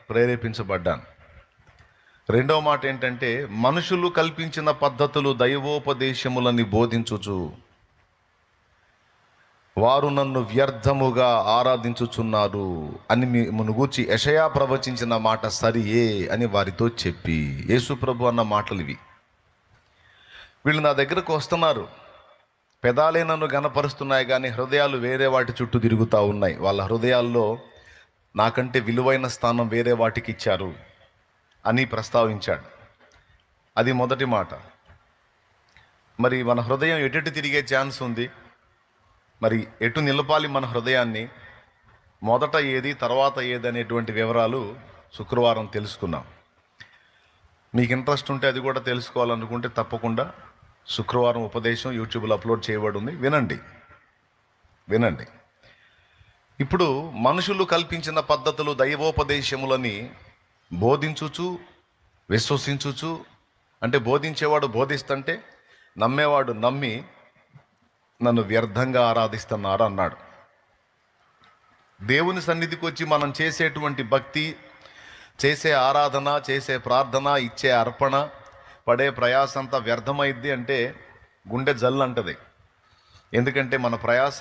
ప్రేరేపించబడ్డాను. రెండవ మాట ఏంటంటే, మనుషులు కల్పించిన పద్ధతులు దైవోపదేశములని బోధించుచు వారు నన్ను వ్యర్థముగా ఆరాధించుచున్నారు అని మిమ్మును గూర్చి యెషయా ప్రవచించిన మాట సరియే అని వారితో చెప్పి. యేసు ప్రభు అన్న మాటలు ఇవి. వీళ్ళు నా దగ్గరకు వస్తున్నారు, పెదాలే నన్ను గనపరుస్తున్నాయి కానీ హృదయాలు వేరే వాటి చుట్టూ తిరుగుతూ ఉన్నాయి. వాళ్ళ హృదయాల్లో నాకంటే విలువైన స్థానం వేరే వాటికి ఇచ్చారు అని ప్రస్తావించాడు. అది మొదటి మాట. మరి మన హృదయం ఎటు తిరిగే ఛాన్స్ ఉంది? మరి ఎటు నిలపాలి మన హృదయాన్ని? మొదట ఏది, తర్వాత ఏది అనేటువంటి వివరాలు శుక్రవారం తెలుసుకున్నాం. మీకు ఇంట్రెస్ట్ ఉంటే అది కూడా తెలుసుకోవాలనుకుంటే తప్పకుండా శుక్రవారం ఉపదేశం యూట్యూబ్లో అప్లోడ్ చేయబడి ఉంది, వినండి. ఇప్పుడు మనుషులు కల్పించిన పద్ధతులు దైవోపదేశములని బోధించుచు విశ్వసించుచు, అంటే బోధించేవాడు బోధిస్తుంటే నమ్మేవాడు నమ్మి నన్ను వ్యర్థంగా ఆరాధిస్తున్నారు అన్నాడు. దేవుని సన్నిధికి వచ్చి మనం చేసేటువంటి భక్తి, చేసే ఆరాధన, చేసే ప్రార్థన, ఇచ్చే అర్పణ, పడే ప్రయాస అంతా వ్యర్థమైద్ది అంటే గుండె జల్లు అంటది. ఎందుకంటే మన ప్రయాస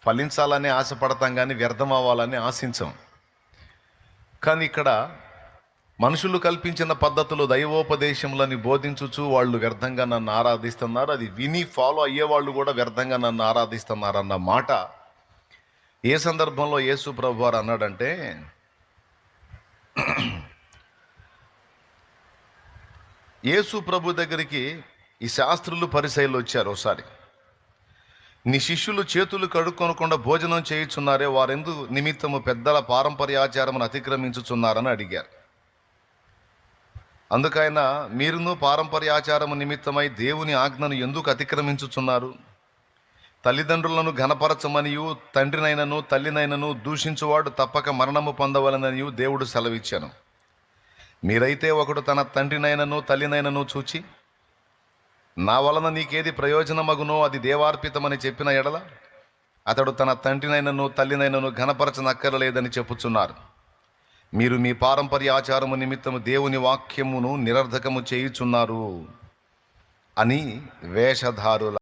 ఫలించాలని ఆశపడతాం కానీ వ్యర్థం అవ్వాలని ఆశించాం. కానీ ఇక్కడ మనుషులు కల్పించిన పద్ధతులు దైవోపదేశములని బోధించుచు వాళ్ళు వ్యర్థంగా నన్ను ఆరాధిస్తున్నారు, అది విని ఫాలో అయ్యేవాళ్ళు కూడా వ్యర్థంగా నన్ను ఆరాధిస్తున్నారు అన్న మాట ఏ సందర్భంలో యేసు ప్రభు వారు అన్నాడంటే, యేసు ప్రభు దగ్గరికి ఈ శాస్త్రులు పరిసయ్యులు వచ్చారు. ఒకసారి, నీ శిష్యులు చేతులు కడుక్కొనకుండా భోజనం చేయుచున్నారే, వారెందు నిమిత్తము పెద్దల పారంపర్యాచారమును అతిక్రమించుచున్నారని అడిగారు. అందుకైనా, మీరును పారంపర్యాచారము నిమిత్తమై దేవుని ఆజ్ఞను ఎందుకు అతిక్రమించుచున్నారు? తల్లిదండ్రులను ఘనపరచమనియు తండ్రినైనను తల్లినైనను దూషించువాడు తప్పక మరణము పొందవలననియు దేవుడు సెలవిచ్చాను. మీరైతే ఒకడు తన తండ్రినైనను తల్లినైనను చూచి, నా వలన నీకేది ప్రయోజనమగునో అది దేవార్పితమని చెప్పిన ఎడల అతడు తన తండ్రినైనను తల్లినైనను ఘనపరచనక్కరలేదని చెప్పుచున్నారు. మీరు మీ పారంపర్య ఆచారము నిమిత్తము దేవుని వాక్యమును నిరర్ధకము చేయుచున్నారు అని వేషధారుల